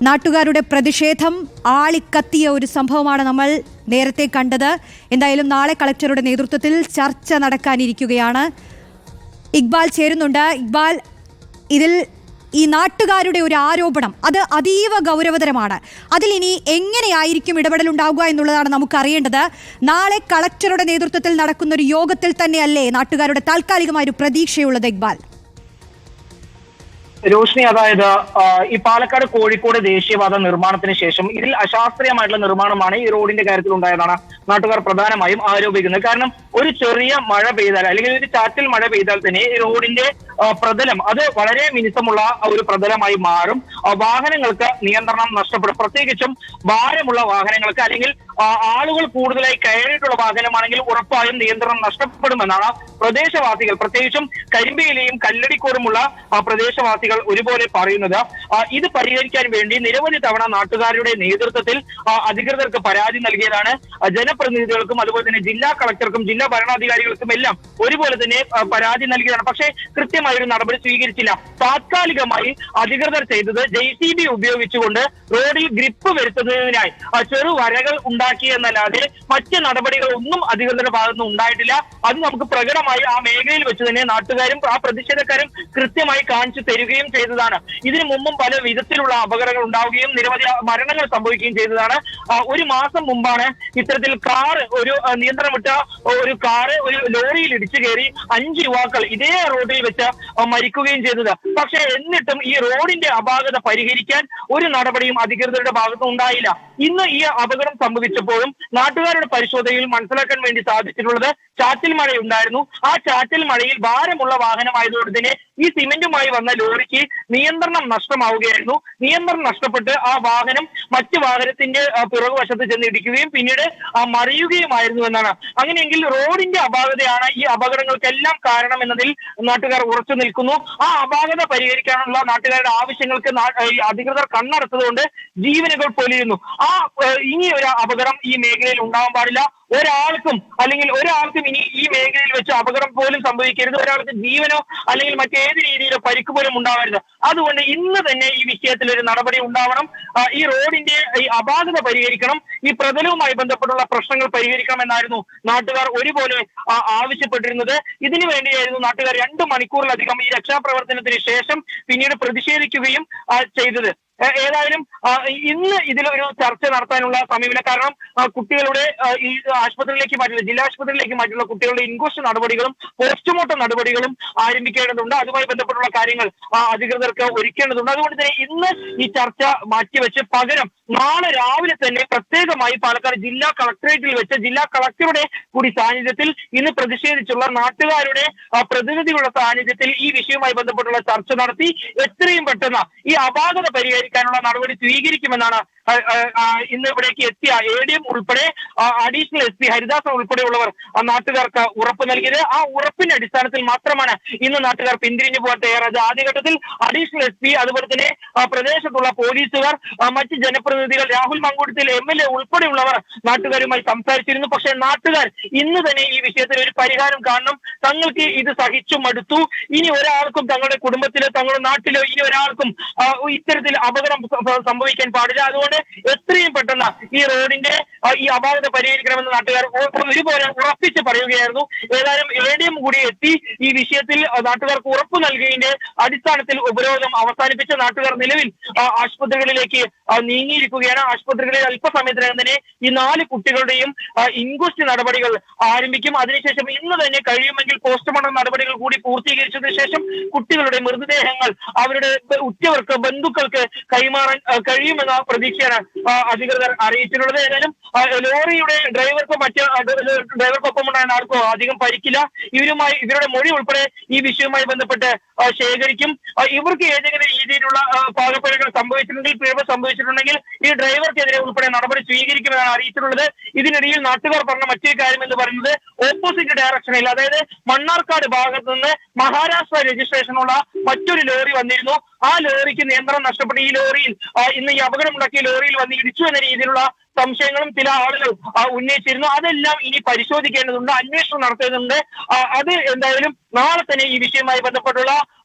നാട്ടുകാരുടെ പ്രതിഷേധം ആളിക്കത്തിയ ഒരു സംഭവമാണ് നമ്മൾ നേരത്തെ കണ്ടത്. എന്തായാലും നാളെ കളക്ടറുടെ നേതൃത്വത്തിൽ ചർച്ച നടക്കാനിരിക്കുകയാണ്. ഇക്ബാൽ ചേരുന്നുണ്ട്. ഇക്ബാൽ, ഇതിൽ ഈ നാട്ടുകാരുടെ ഒരു ആരോപണം അത് അതീവ ഗൗരവതരമാണ്. അതിൽ ഇനി എങ്ങനെയായിരിക്കും ഇടപെടൽ ഉണ്ടാവുക എന്നുള്ളതാണ് നമുക്കറിയേണ്ടത്. നാളെ കളക്ടറുടെ നേതൃത്വത്തിൽ നടക്കുന്ന ഒരു യോഗത്തിൽ തന്നെയല്ലേ നാട്ടുകാരുടെ താൽക്കാലികമായ ഒരു പ്രതീക്ഷയുള്ളത് ഇക്ബാൽ? രോഷ്നി, അതായത് ഈ പാലക്കാട് കോഴിക്കോട് ദേശീയപാത നിർമ്മാണത്തിന് ശേഷം ഇതിൽ അശാസ്ത്രീയമായിട്ടുള്ള നിർമ്മാണമാണ് ഈ റോഡിന്റെ കാര്യത്തിൽ ഉണ്ടായതാണ് നാട്ടുകാർ പ്രധാനമായും ആരോപിക്കുന്നത്. കാരണം ഒരു ചെറിയ മഴ പെയ്താൽ അല്ലെങ്കിൽ ഒരു ചാറ്റൽ മഴ പെയ്താൽ തന്നെ ഈ റോഡിന്റെ പ്രതലം അത് വളരെ മിനുസമുള്ള ഒരു പ്രതലമായി മാറും. വാഹനങ്ങൾക്ക് നിയന്ത്രണം നഷ്ടപ്പെടും. പ്രത്യേകിച്ചും ഭാരമുള്ള വാഹനങ്ങൾക്ക് അല്ലെങ്കിൽ ആളുകൾ കൂടുതലായി കയറിയിട്ടുള്ള വാഹനമാണെങ്കിൽ ഉറപ്പായും നിയന്ത്രണം നഷ്ടപ്പെടുമെന്നാണ് പ്രദേശവാസികൾ, പ്രത്യേകിച്ചും കരിമ്പയിലെയും കല്ലടിക്കോടുമുള്ള പ്രദേശവാസികൾ ഒരുപോലെ പറയുന്നത്. ഇത് പരിഹരിക്കാൻ വേണ്ടി നിരവധി തവണ നാട്ടുകാരുടെ നേതൃത്വത്തിൽ അധികൃതർക്ക് പരാതി നൽകിയതാണ്. ജനപ്രതിനിധികൾക്കും അതുപോലെ തന്നെ ജില്ലാ കളക്ടർക്കും ജില്ലാ ഭരണാധികാരികൾക്കും എല്ലാം ഒരുപോലെ തന്നെ പരാതി നൽകിയതാണ്. പക്ഷേ കൃത്യമായ ഒരു നടപടി സ്വീകരിച്ചില്ല. താത്കാലികമായി അധികൃതർ ചെയ്തത് JCB ഉപയോഗിച്ചുകൊണ്ട് റോഡിൽ ഗ്രിപ്പ് വരുത്തുന്നതിനായി ചെറു വരകൾ ഉണ്ടാക്കിയെന്നല്ലാതെ മറ്റ് നടപടികളൊന്നും അധികൃതരുടെ ഭാഗത്തുനിന്ന് ഉണ്ടായിട്ടില്ല. അത് നമുക്ക് പ്രകടമായി ആ മേഖലയിൽ വെച്ച് തന്നെ നാട്ടുകാരും ആ പ്രതിഷേധക്കാരും കൃത്യമായി കാണിച്ചു തരികയും ചെയ്തതാണ്. ഇതിനു മുമ്പും പല വിധത്തിലുള്ള അപകടങ്ങൾ ഉണ്ടാവുകയും നിരവധി മരണങ്ങൾ സംഭവിക്കുകയും ചെയ്തതാണ്. ഒരു മാസം മുമ്പാണ് ഇത്തരത്തിൽ ഒരു നിയന്ത്രണം വിട്ട ഒരു ഒരു ലോറിയിൽ ഇടിച്ചു കയറി 5 യുവാക്കൾ ഇതേ റോഡിൽ വെച്ച് മരിക്കുകയും ചെയ്തത്. പക്ഷേ എന്നിട്ടും ഈ റോഡിന്റെ അപാകത പരിഹരിക്കാൻ ഒരു നടപടിയും അധികൃതരുടെ ഭാഗത്ത് ഉണ്ടായില്ല. ഇന്ന് ഈ അപകടം സംഭവിച്ചപ്പോഴും നാട്ടുകാരുടെ പരിശോധനയിൽ മനസ്സിലാക്കാൻ വേണ്ടി സാധിച്ചിട്ടുള്ളത് ചാറ്റൽ മഴയുണ്ടായിരുന്നു. ആ ചാറ്റൽ മഴയിൽ ഭാരമുള്ള വാഹനമായതുകൊണ്ട് തന്നെ ഈ സിമെന്റുമായി വന്ന ലോറിക്ക് നിയന്ത്രണം നഷ്ടമാവുകയായിരുന്നു. നിയന്ത്രണം നഷ്ടപ്പെട്ട് ആ വാഹനം മറ്റു വാഹനത്തിന്റെ പിറകുവശത്ത് ചെന്ന് ഇടിക്കുകയും പിന്നീട് മറിയുകയുമായിരുന്നു എന്നാണ്. അങ്ങനെയെങ്കിൽ റോഡിന്റെ അപാകതയാണ് ഈ അപകടങ്ങൾക്കെല്ലാം കാരണം എന്നതിൽ നാട്ടുകാർ ഉറച്ചു നിൽക്കുന്നു. ആ അപാകത പരിഹരിക്കാനുള്ള നാട്ടുകാരുടെ ആവശ്യങ്ങൾക്ക് അധികൃതർ കണ്ണടച്ചതുകൊണ്ട് ജീവനുകൾ പൊലിയുന്നു. ഇനി ഒരു അപകടം ഈ മേഖലയിൽ ഉണ്ടാവാൻ പാടില്ല. ഒരാൾക്കും ഇനി ഈ മേഖലയിൽ വെച്ച് അപകടം പോലും സംഭവിക്കരുത്. ഒരാൾക്ക് ജീവനോ അല്ലെങ്കിൽ മറ്റേത് രീതിയിലോ പരിക്ക് പോലും ഉണ്ടാവരുത്. അതുകൊണ്ട് ഇന്ന് തന്നെ ഈ വിഷയത്തിൽ ഒരു നടപടി ഉണ്ടാവണം. ഈ റോഡിന്റെ ഈ അപാകത പരിഹരിക്കണം. ഈ പ്രതലവുമായി ബന്ധപ്പെട്ടുള്ള പ്രശ്നങ്ങൾ പരിഹരിക്കണം എന്നായിരുന്നു നാട്ടുകാർ ഒരുപോലെ ആവശ്യപ്പെട്ടിരുന്നത്. ഇതിനു വേണ്ടിയായിരുന്നു നാട്ടുകാർ 2 മണിക്കൂറിലധികം ഈ രക്ഷാപ്രവർത്തനത്തിന് ശേഷം പിന്നീട് പ്രതിഷേധിക്കുകയും ചെയ്തത്. ഏതായാലും ഇന്ന് ഇതിലൊരു ചർച്ച നടത്താനുള്ള സമയമില്ല. കാരണം കുട്ടികളുടെ ഈ ആശുപത്രിയിലേക്ക് മാറ്റുള്ള ജില്ലാ ആശുപത്രിയിലേക്ക് മാറ്റുള്ള കുട്ടികളുടെ ഇൻക്വസ്റ്റ് നടപടികളും പോസ്റ്റ്മോർട്ടം നടപടികളും ആരംഭിക്കേണ്ടതുണ്ട്. അതുമായി ബന്ധപ്പെട്ടുള്ള കാര്യങ്ങൾ അധികൃതർക്ക് ഒരുക്കേണ്ടതുണ്ട്. അതുകൊണ്ട് തന്നെ ഇന്ന് ഈ ചർച്ച മാറ്റിവെച്ച് പകരം നാളെ രാവിലെ തന്നെ പ്രത്യേകമായി പാലക്കാട് ജില്ലാ കളക്ടറേറ്റിൽ വെച്ച് ജില്ലാ കളക്ടറുടെ കൂടി സാന്നിധ്യത്തിൽ ഇന്ന് പ്രതിഷേധിച്ചുള്ള നാട്ടുകാരുടെ പ്രതിനിധികളുടെ സാന്നിധ്യത്തിൽ ഈ വിഷയവുമായി ബന്ധപ്പെട്ടുള്ള ചർച്ച നടത്തി എത്രയും പെട്ടെന്ന് ഈ അപാകത പരിഹരിക്കാനുള്ള നടപടി സ്വീകരിക്കുമെന്നാണ് ഇന്ന് ഇവിടേക്ക് എത്തിയ ADM ഉൾപ്പെടെ അഡീഷണൽ SP ഹരിദാസൻ ഉൾപ്പെടെയുള്ളവർ നാട്ടുകാർക്ക് ഉറപ്പ് നൽകിയത്. ആ ഉറപ്പിന്റെ അടിസ്ഥാനത്തിൽ മാത്രമാണ് ഇന്ന് നാട്ടുകാർ പിന്തിരിഞ്ഞു പോകാൻ തയ്യാറായത്. ആദ്യഘട്ടത്തിൽ അഡീഷണൽ SP അതുപോലെ തന്നെ പ്രദേശത്തുള്ള പോലീസുകാർ മറ്റ് ജനപ്രതിനിധികൾ രാഹുൽ മങ്കൂട്ടത്തിൽ MLA ഉൾപ്പെടെയുള്ളവർ നാട്ടുകാരുമായി സംസാരിച്ചിരുന്നു. പക്ഷേ നാട്ടുകാർ ഇന്ന് തന്നെ ഈ വിഷയത്തിൽ ഒരു പരിഹാരം കാണണം. തങ്ങൾക്ക് ഇത് സഹിച്ചു മടുത്തു. ഇനി ഒരാൾക്കും തങ്ങളുടെ കുടുംബത്തിലോ തങ്ങളുടെ നാട്ടിലോ ഇനി ഒരാൾക്കും ഇത്തരത്തിൽ അപകടം സംഭവിക്കാൻ പാടില്ല. അതുകൊണ്ട് എത്രയും പെട്ടെന്ന് ഈ റോഡിന്റെ ഈ അപാകത പരിഹരിക്കണമെന്ന് നാട്ടുകാർ ഒരുപോലെ ഉറപ്പിച്ച് പറയുകയായിരുന്നു. ഏതായാലും ADM കൂടി എത്തി ഈ വിഷയത്തിൽ നാട്ടുകാർക്ക് ഉറപ്പ് നൽകിയതിന്റെ അടിസ്ഥാനത്തിൽ ഉപരോധം അവസാനിപ്പിച്ച നാട്ടുകാർ നിലവിൽ ആശുപത്രികളിലേക്ക് നീങ്ങിയിരിക്കുകയാണ്. ആശുപത്രികളിൽ അല്പസമയത്തിനകം തന്നെ ഈ 4 കുട്ടികളുടെയും ഇൻക്വസ്റ്റ് നടപടികൾ ആരംഭിക്കും. അതിനുശേഷം ഇന്ന് തന്നെ കഴിയുമെങ്കിൽ പോസ്റ്റ്മോർട്ടം നടപടികൾ കൂടി പൂർത്തീകരിച്ചതിനു ശേഷം കുട്ടികളുടെ മൃതദേഹങ്ങൾ അവരുടെ ഉറ്റവർക്ക് ബന്ധുക്കൾക്ക് കൈമാറാൻ കഴിയുമെന്ന പ്രതീക്ഷയാണ് അധികൃതർ അറിയിച്ചിട്ടുള്ളത്. ഏതായാലും ലോറിയുടെ ഡ്രൈവർക്കൊപ്പം ഉണ്ടായിരുന്ന ആർക്കോ അധികം പരിക്കില്ല. ഇവരുടെ മൊഴി ഉൾപ്പെടെ ഈ വിഷയവുമായി ബന്ധപ്പെട്ട് ശേഖരിക്കും. ഇവർക്ക് ഏതെങ്കിലും രീതിയിലുള്ള പാകപ്പിഴകൾ സംഭവിച്ചിട്ടുണ്ടെങ്കിൽ ഈ ഡ്രൈവർക്കെതിരെ ഉൾപ്പെടെ നടപടി സ്വീകരിക്കുമെന്നാണ് അറിയിച്ചിട്ടുള്ളത്. ഇതിനിടയിൽ നാട്ടുകാർ പറഞ്ഞ മറ്റൊരു കാര്യം എന്ന് പറയുന്നത് ഓപ്പോസിറ്റ് ഡയറക്ഷനിൽ, അതായത് മണ്ണാർക്കാട് ഭാഗത്ത് നിന്ന് മഹാരാഷ്ട്ര രജിസ്ട്രേഷനുള്ള മറ്റൊരു ലോറി വന്നിരുന്നു. ആ ലോറിക്ക് നിയന്ത്രണം നഷ്ടപ്പെട്ട് ഈ ലോറിയിൽ ഇന്ന് ഈ അപകടമുണ്ടാക്കിയ ലോറിയിൽ വന്ന് ഇടിച്ചു എന്ന രീതിയിലുള്ള സംശയങ്ങളും ചില ആളുകൾ ഉന്നയിച്ചിരുന്നു. അതെല്ലാം ഇനി പരിശോധിക്കേണ്ടതുണ്ട്, അന്വേഷണം നടത്തേണ്ടതുണ്ട്. അത് എന്തായാലും നാളെ തന്നെ ഈ വിഷയവുമായി ബന്ധപ്പെട്ടുള്ള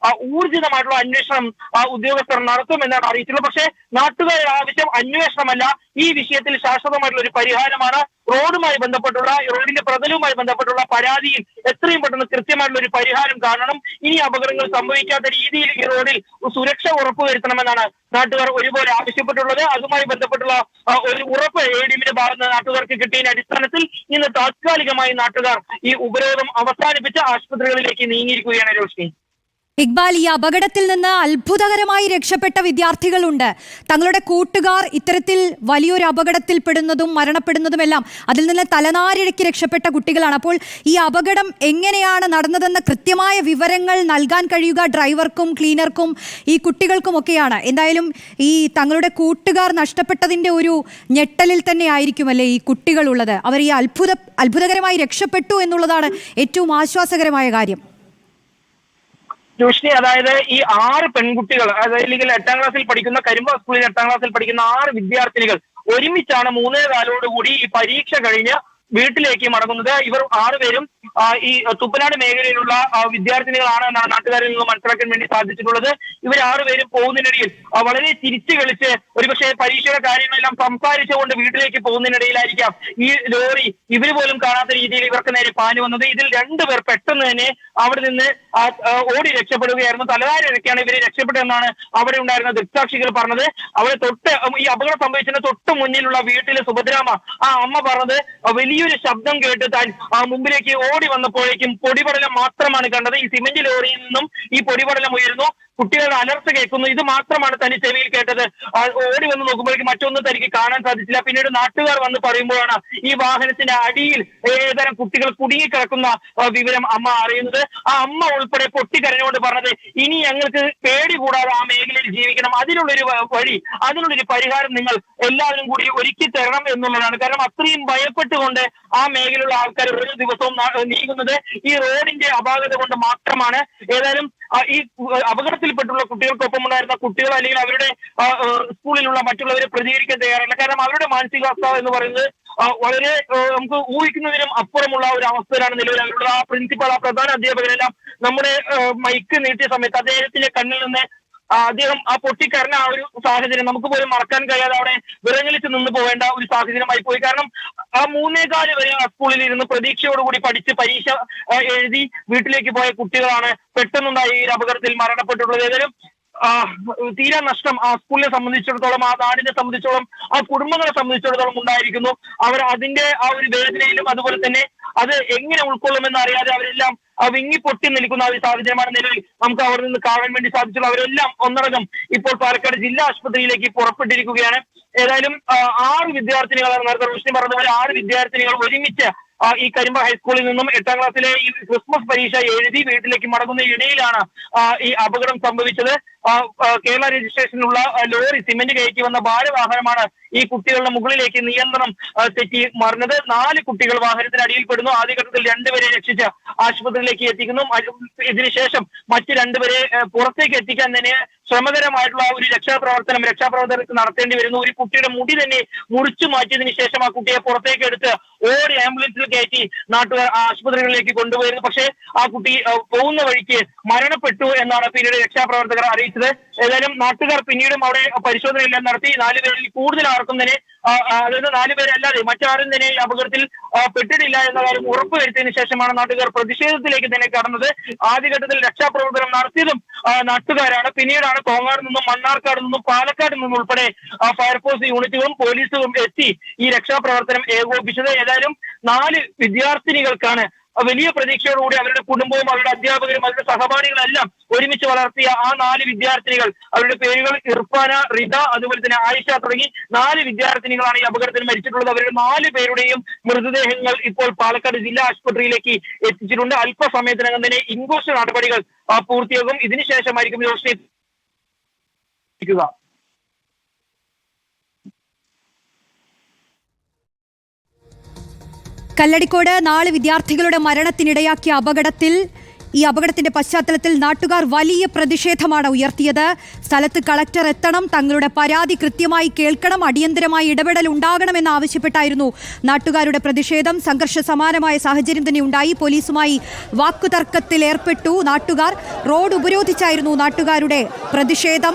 ഊർജിതമായിട്ടുള്ള അന്വേഷണം ഉദ്യോഗസ്ഥർ നടത്തുമെന്നാണ് അറിയിച്ചിട്ടുള്ളത്. പക്ഷേ നാട്ടുകാരുടെ ആവശ്യം അന്വേഷണമല്ല, ഈ വിഷയത്തിൽ ശാശ്വതമായിട്ടുള്ള ഒരു പരിഹാരമാണ്. റോഡിന്റെ പ്രതലവുമായി ബന്ധപ്പെട്ടുള്ള പരാതിയിൽ എത്രയും പെട്ടെന്ന് കൃത്യമായിട്ടുള്ള ഒരു പരിഹാരം കാണണം. ഇനി അപകടങ്ങൾ സംഭവിക്കാത്ത രീതിയിൽ ഈ റോഡിൽ സുരക്ഷ ഉറപ്പുവരുത്തണമെന്നാണ് നാട്ടുകാർ ഒരുപോലെ ആവശ്യപ്പെട്ടുള്ളത്. അതുമായി ബന്ധപ്പെട്ടുള്ള ഒരു ഉറപ്പ് ADMന്റെ ഭാഗത്ത് നിന്ന് നാട്ടുകാർക്ക് കിട്ടിയതിന്റെ അടിസ്ഥാനത്തിൽ ഇന്ന് താത്കാലികമായി നാട്ടുകാർ ഈ ഉപരോധം അവസാനിപ്പിച്ച് ആശുപത്രികളിലേക്ക് നീങ്ങിയിരിക്കുകയാണ്. രോഷ്നി, ഇക്ബാൽ, ഈ അപകടത്തിൽ നിന്ന് അത്ഭുതകരമായി രക്ഷപ്പെട്ട വിദ്യാർത്ഥികളുണ്ട്. തങ്ങളുടെ കൂട്ടുകാർ ഇത്തരത്തിൽ വലിയൊരു അപകടത്തിൽ പെടുന്നതും മരണപ്പെടുന്നതുമെല്ലാം അതിൽ നിന്ന് തലനാരിഴയ്ക്ക് രക്ഷപ്പെട്ട കുട്ടികളാണ്. അപ്പോൾ ഈ അപകടം എങ്ങനെയാണ് നടന്നതെന്ന കൃത്യമായ വിവരങ്ങൾ നൽകാൻ കഴിയുക ഡ്രൈവർക്കും ക്ലീനർക്കും ഈ കുട്ടികൾക്കുമൊക്കെയാണ്. എന്തായാലും ഈ തങ്ങളുടെ കൂട്ടുകാർ നഷ്ടപ്പെട്ടതിൻ്റെ ഒരു ഞെട്ടലിൽ തന്നെ ആയിരിക്കുമല്ലേ ഈ കുട്ടികളുള്ളത്. അവർ ഈ അത്ഭുതകരമായി രക്ഷപ്പെട്ടു എന്നുള്ളതാണ് ഏറ്റവും ആശ്വാസകരമായ കാര്യം. രോഷ്നി, അതായത് ഈ 6 പെൺകുട്ടികൾ, അല്ലെങ്കിൽ 8ാം ക്ലാസ്സിൽ പഠിക്കുന്ന കരിമ്പ സ്കൂളിൽ 8ാം ക്ലാസ്സിൽ പഠിക്കുന്ന 6 വിദ്യാർത്ഥിനികൾ ഒരുമിച്ചാണ് 3:15 ഈ പരീക്ഷ കഴിഞ്ഞ് വീട്ടിലേക്ക് മടങ്ങുന്നത്. ഇവർ 6 പേരും ഈ തുപ്പനാട് മേഖലയിലുള്ള വിദ്യാർത്ഥിനികളാണ് എന്നാണ് നാട്ടുകാരിൽ നിന്ന് മനസ്സിലാക്കാൻ വേണ്ടി സാധിച്ചിട്ടുള്ളത്. ഇവർ 6 പേരും പോകുന്നതിനിടയിൽ വളരെ ചിരിച്ചു കളിച്ച് ഒരുപക്ഷെ പരീക്ഷയുടെ കാര്യങ്ങളെല്ലാം സംസാരിച്ചുകൊണ്ട് വീട്ടിലേക്ക് പോകുന്നതിനിടയിലായിരിക്കാം ഈ ലോറി ഇവർ പോലും കാണാത്ത രീതിയിൽ ഇവർക്ക് നേരെ പാഞ്ഞു വന്നത്. ഇതിൽ 2 പേർ പെട്ടെന്ന് തന്നെ അവിടെ നിന്ന് ഓടി രക്ഷപ്പെടുകയായിരുന്നു. തലനാരിഴയ്ക്കാണ് ഇവരെ രക്ഷപ്പെട്ടതെന്നാണ് അവിടെ ഉണ്ടായിരുന്ന ദൃക്സാക്ഷികൾ പറഞ്ഞത്. അവിടെ ഈ അപകടം സംഭവിച്ചതിന് തൊട്ട് മുന്നിലുള്ള വീട്ടിലെ സുഭദ്രാമ അമ്മ പറഞ്ഞത് വലിയൊരു ശബ്ദം കേട്ട് താൻ മുമ്പിലേക്ക് ഓടി വന്നപ്പോഴേക്കും പൊടിപടലം മാത്രമാണ് കണ്ടത്. ഈ സിമന്റ് ലോറിയിൽ നിന്നും ഈ പൊടിപടലം ഉയരുന്നു, കുട്ടികളുടെ അലർച്ച കേൾക്കുന്നു. ഇത് മാത്രമാണ് തനി ചെവിയിൽ കേട്ടത്. ഓടി വന്ന് നോക്കുമ്പോഴേക്കും മറ്റൊന്നും തനിക്ക് കാണാൻ സാധിച്ചില്ല. പിന്നീട് നാട്ടുകാർ വന്ന് പറയുമ്പോഴാണ് ഈ വാഹനത്തിന്റെ അടിയിൽ ഏതാനും കുട്ടികൾ കുടുങ്ങിക്കിടക്കുന്ന വിവരം അമ്മ അറിയുന്നത്. ആ അമ്മ ഉൾപ്പെടെ പൊട്ടിക്കരഞ്ഞുകൊണ്ട് പറഞ്ഞത്, ഇനി ഞങ്ങൾക്ക് പേടി കൂടാതെ ആ മേഖലയിൽ ജീവിക്കണം, അതിനുള്ളൊരു വഴി, അതിനുള്ളൊരു പരിഹാരം നിങ്ങൾ എല്ലാവരും കൂടി ഒരുക്കി തരണം എന്നുള്ളതാണ്. കാരണം അത്രയും ഭയപ്പെട്ടുകൊണ്ട് ആ മേഖലയിലുള്ള ആൾക്കാർ ഓരോ ദിവസവും നീങ്ങുന്നത് ഈ റോഡിന്റെ അപാകത കൊണ്ട് മാത്രമാണ്. ഏതായാലും ഈ അപകടത്തിൽപ്പെട്ടുള്ള കുട്ടികൾക്കൊപ്പം ഉണ്ടായിരുന്ന കുട്ടികൾ അല്ലെങ്കിൽ അവരുടെ സ്കൂളിലുള്ള മറ്റുള്ളവരെ പ്രതികരിക്കാൻ തയ്യാറല്ല. കാരണം അവരുടെ മാനസികാവസ്ഥ എന്ന് പറയുന്നത് വളരെ നമുക്ക് ഊഹിക്കുന്നതിനും അപ്പുറമുള്ള ഒരു അവസ്ഥയിലാണ് നിലവിൽ. അവരുടെ പ്രിൻസിപ്പൽ, പ്രധാന അധ്യാപകരെല്ലാം നമ്മുടെ മൈക്ക് നീട്ടിയ സമയത്ത് അദ്ദേഹത്തിന്റെ കണ്ണിൽ നിന്ന് അദ്ദേഹം പൊട്ടിക്കരഞ്ഞ ഒരു സാഹചര്യം നമുക്ക് പോലും മറക്കാൻ കഴിയാതെ അവിടെ വിറങ്ങലിച്ച് നിന്ന് പോകേണ്ട ഒരു സാഹചര്യമായി പോയി. കാരണം 3:15 വരെ ആ സ്കൂളിൽ ഇരുന്ന് പ്രതീക്ഷയോടുകൂടി പഠിച്ച് പരീക്ഷ എഴുതി വീട്ടിലേക്ക് പോയ കുട്ടികളാണ് പെട്ടെന്നുണ്ടായി ഈ അപകടത്തിൽ മരണപ്പെട്ടിട്ടുള്ളത്. ഏതായാലും തീരാ നഷ്ടം ആ സ്കൂളിനെ സംബന്ധിച്ചിടത്തോളം, ആ നാടിനെ സംബന്ധിച്ചിടത്തോളം, ആ കുടുംബങ്ങളെ സംബന്ധിച്ചിടത്തോളം ഉണ്ടായിരിക്കുന്നു. അവർ അതിന്റെ ഒരു വേദനയിലും അതുപോലെ തന്നെ അത് എങ്ങനെ ഉൾക്കൊള്ളുമെന്ന് അറിയാതെ അവരെല്ലാം വിങ്ങി പൊട്ടി നിൽക്കുന്ന ഒരു സാഹചര്യമാണ് നിലവിൽ നമുക്ക് അവിടെ നിന്ന് കാണാൻ വേണ്ടി സാധിച്ചുള്ളൂ. അവരെല്ലാം ഒന്നടങ്കം ഇപ്പോൾ പാലക്കാട് ജില്ലാ ആശുപത്രിയിലേക്ക് പുറപ്പെട്ടിരിക്കുകയാണ്. ഏതായാലും 6 വിദ്യാർത്ഥിനികളാണ്, നേരത്തെ റോഷ്നി പറഞ്ഞതുപോലെ 6 വിദ്യാർത്ഥിനികൾ ഒരുമിച്ച് ഈ കരിമ്പ ഹൈസ്കൂളിൽ നിന്നും 8ാം ക്ലാസ്സിലെ ഈ ക്രിസ്മസ് പരീക്ഷ എഴുതി വീട്ടിലേക്ക് മടങ്ങുന്ന ഇടയിലാണ് ഈ അപകടം സംഭവിച്ചത്. കേരള രജിസ്ട്രേഷനിലുള്ള ലോറി സിമന്റ് കയറ്റി വന്ന ഭാരവാഹനമാണ് ഈ കുട്ടികളുടെ മുകളിലേക്ക് നിയന്ത്രണം തെറ്റി മറിഞ്ഞത്. 4 കുട്ടികൾ വാഹനത്തിന് അടിയിൽപ്പെടുന്നു. ആദ്യഘട്ടത്തിൽ 2 പേരെ രക്ഷിച്ച് ആശുപത്രിയിലേക്ക് എത്തിക്കുന്നു. ഇതിനുശേഷം മറ്റ് 2 പേരെ പുറത്തേക്ക് എത്തിക്കാൻ തന്നെ ശ്രമകരമായിട്ടുള്ള ഒരു രക്ഷാപ്രവർത്തകർക്ക് നടത്തേണ്ടി വരുന്നു. ഒരു കുട്ടിയുടെ മുടി തന്നെ മുറിച്ചു മാറ്റിയതിനു ശേഷം ആ കുട്ടിയെ പുറത്തേക്ക് എടുത്ത് ഓടി ആംബുലൻസിൽ കയറ്റി നാട്ടുകാർ ആശുപത്രികളിലേക്ക് കൊണ്ടുപോയിരുന്നു. പക്ഷേ ആ കുട്ടി പോകുന്ന വഴിക്ക് മരണപ്പെട്ടു എന്നാണ് പിന്നീട് രക്ഷാപ്രവർത്തകർ അറിയിച്ചത്. ഏതായാലും നാട്ടുകാർ പിന്നീടും അവിടെ പരിശോധനയെല്ലാം നടത്തി 4 പേരിൽ കൂടുതൽ ആർക്കും തന്നെ, അതായത് 4 പേരല്ലാതെ മറ്റാരും തന്നെ ഈ അപകടത്തിൽ പെട്ടിട്ടില്ല എന്ന കാര്യം ഉറപ്പുവരുത്തിയതിനു ശേഷമാണ് നാട്ടുകാർ പ്രതിഷേധത്തിലേക്ക് തന്നെ കടന്നത്. ആദ്യഘട്ടത്തിൽ രക്ഷാപ്രവർത്തനം നടത്തിയതും നാട്ടുകാരാണ്. പിന്നീടാണ് കോങ്ങാട് നിന്നും മണ്ണാർക്കാട് നിന്നും പാലക്കാട് നിന്നും ഉൾപ്പെടെ ഫയർഫോഴ്സ് യൂണിറ്റുകളും പോലീസും എത്തി ഈ രക്ഷാപ്രവർത്തനം ഏകോപിപ്പിച്ചത്. ഏതായാലും 4 വിദ്യാർത്ഥിനികൾക്കാണ് വലിയ പ്രതീക്ഷയോടുകൂടി അവരുടെ കുടുംബവും അവരുടെ അധ്യാപകരും അവരുടെ സഹപാഠികളെല്ലാം ഒരുമിച്ച് വളർത്തിയ ആ 4 വിദ്യാർത്ഥിനികൾ, അവരുടെ പേരുകൾ ഇർഫാന, റിദ, അതുപോലെ തന്നെ ആയിഷ തുടങ്ങി 4 വിദ്യാർത്ഥിനികളാണ് ഈ അപകടത്തിൽ മരിച്ചിട്ടുള്ളത്. അവരുടെ 4 പേരുടെയും മൃതദേഹങ്ങൾ ഇപ്പോൾ പാലക്കാട് ജില്ലാ ആശുപത്രിയിലേക്ക് എത്തിച്ചിട്ടുണ്ട്. അല്പസമയത്തിനകം തന്നെ ഇൻക്വസ്റ്റ് നടപടികൾ പൂർത്തിയാകും. ഇതിനുശേഷമായിരിക്കും യോജന. കല്ലടിക്കോട് 4 വിദ്യാർത്ഥികളുടെ മരണത്തിനിടയാക്കിയ അപകടത്തിൽ ഈ അപകടത്തിന്റെ പശ്ചാത്തലത്തിൽ നാട്ടുകാർ വലിയ പ്രതിഷേധമാണ് ഉയർത്തിയത്. സ്ഥലത്ത് കളക്ടർ എത്തണം, തങ്ങളുടെ പരാതി കൃത്യമായി കേൾക്കണം, അടിയന്തരമായി ഇടപെടൽ ഉണ്ടാകണമെന്ന് ആവശ്യപ്പെട്ടായിരുന്നു നാട്ടുകാരുടെ പ്രതിഷേധം. സംഘർഷ സമാനമായ സാഹചര്യം തന്നെ ഉണ്ടായി. പോലീസുമായി വാക്കുതർക്കത്തിൽ ഏർപ്പെട്ടു നാട്ടുകാർ. റോഡ് ഉപരോധിച്ചായിരുന്നു നാട്ടുകാരുടെ പ്രതിഷേധം.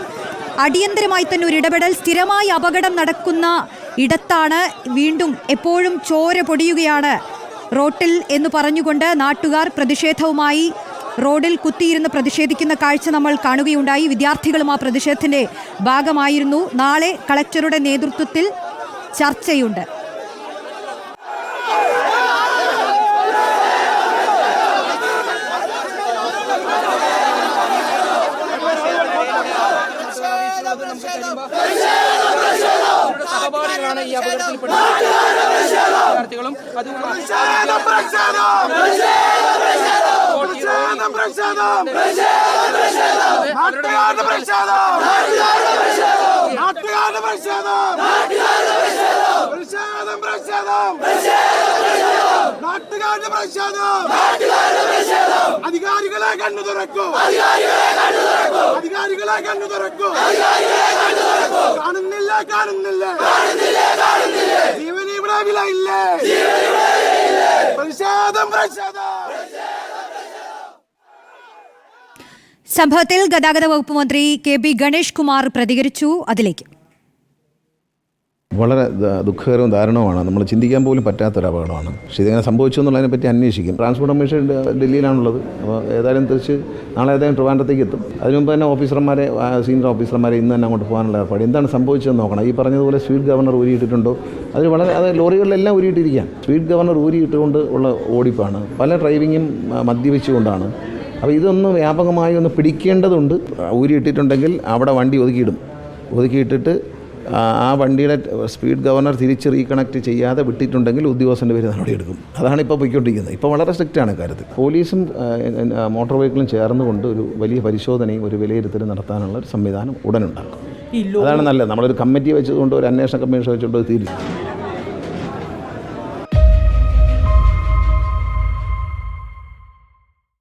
അടിയന്തരമായി തന്നെ ഒരു ഇടപെടൽ. സ്ഥിരമായി അപകടം നടക്കുന്ന ഇടത്താണ് വീണ്ടും എപ്പോഴും ചോര പൊടിയുകയാണ് റോട്ടിൽ എന്ന് പറഞ്ഞുകൊണ്ട് നാട്ടുകാർ പ്രതിഷേധവുമായി റോഡിൽ കുത്തിയിരുന്ന് പ്രതിഷേധിക്കുന്ന കാഴ്ച നമ്മൾ കാണുകയുണ്ടായി. വിദ്യാർത്ഥികളും ആ പ്രതിഷേധത്തിന്റെ ഭാഗമായിരുന്നു. നാളെ കളക്ടറുടെ നേതൃത്വത്തിൽ ചർച്ചയുണ്ട്. സഹപാഠികളാണ് ഈ അപകടത്തിൽപ്പെട്ട വിദ്യാർത്ഥികളും അധികാരികളെ കണ്ണു തുറക്കൂ, അധികാരികളെ കണ്ണു തുറക്കൂ. കാണുന്നില്ല, കാണുന്നില്ല, ജീവന് ഇവിടെ വിലയില്ലേ. പ്രതിഷേധം, പ്രതിഷേധം. സംഭവത്തിൽ ഗതാഗത വകുപ്പ് മന്ത്രി കെ.ബി. ഗണേഷ് കുമാർ പ്രതികരിച്ചു. അതിലേക്ക്. വളരെ ദുഃഖകരവും ദാരുണവുമാണ്. നമ്മൾ ചിന്തിക്കാൻ പോലും പറ്റാത്തൊരു അപകടമാണ്. പക്ഷേ ഇതെങ്ങനെ സംഭവിച്ചു എന്നുള്ളതിനെപ്പറ്റി അന്വേഷിക്കും. ട്രാൻസ്പോർട്ട് കമ്മീഷൻ ഡൽഹിയിലാണുള്ളത്. അപ്പോൾ ഏതായാലും തിരിച്ച് നാളെ ഏതായാലും ട്രിവാൻഡ്രത്തേക്ക് എത്തും. അതിന് മുമ്പ് തന്നെ ഓഫീസർമാരെ, സീനിയർ ഓഫീസർമാരെ ഇന്ന് തന്നെ അങ്ങോട്ട് പോകാനുള്ള ഏർപ്പാട്. എന്താണ് സംഭവിച്ചതെന്ന് നോക്കണം. ഈ പറഞ്ഞതുപോലെ സ്പീഡ് ഗവർണർ ഊരിയിട്ടിട്ടുണ്ടോ? അത് ലോറികളിലെല്ലാം ഊരിയിട്ടിരിക്കുകയാണ്. സ്പീഡ് ഗവർണർ ഊരിയിട്ടുകൊണ്ട് ഉള്ള ഓടിപ്പാണ്. പല ഡ്രൈവിങ്ങും മദ്യപിച്ചുകൊണ്ടാണ്. അപ്പോൾ ഇതൊന്ന് വ്യാപകമായി ഒന്ന് പിടിക്കേണ്ടതുണ്ട്. ഊരിയിട്ടിട്ടുണ്ടെങ്കിൽ അവിടെ വണ്ടി ഒതുക്കിയിട്ടിട്ട് ആ വണ്ടിയുടെ സ്പീഡ് ഗവർണർ തിരിച്ച് റീകണക്ട് ചെയ്യാതെ വിട്ടിട്ടുണ്ടെങ്കിൽ ഉദ്യോഗസ്ഥൻ്റെ പേര് നടപടിയെടുക്കും. അതാണ് ഇപ്പോൾ പോയിക്കൊണ്ടിരിക്കുന്നത്. ഇപ്പോൾ വളരെ സ്ട്രിക്റ്റാണ് കാര്യത്തിൽ. പോലീസും മോട്ടോർ വെഹിക്കിളും ചേർന്നുകൊണ്ട് ഒരു വലിയ പരിശോധനയും ഒരു വിലയിരുത്തലും നടത്താനുള്ള ഒരു സംവിധാനം ഉടനുണ്ടാക്കും. അതാണ് നല്ലത്. നമ്മളൊരു കമ്മിറ്റി വെച്ചുകൊണ്ട്, ഒരു അന്വേഷണ കമ്മീഷൻ വെച്ചുകൊണ്ട് തീരുമാനിക്കും.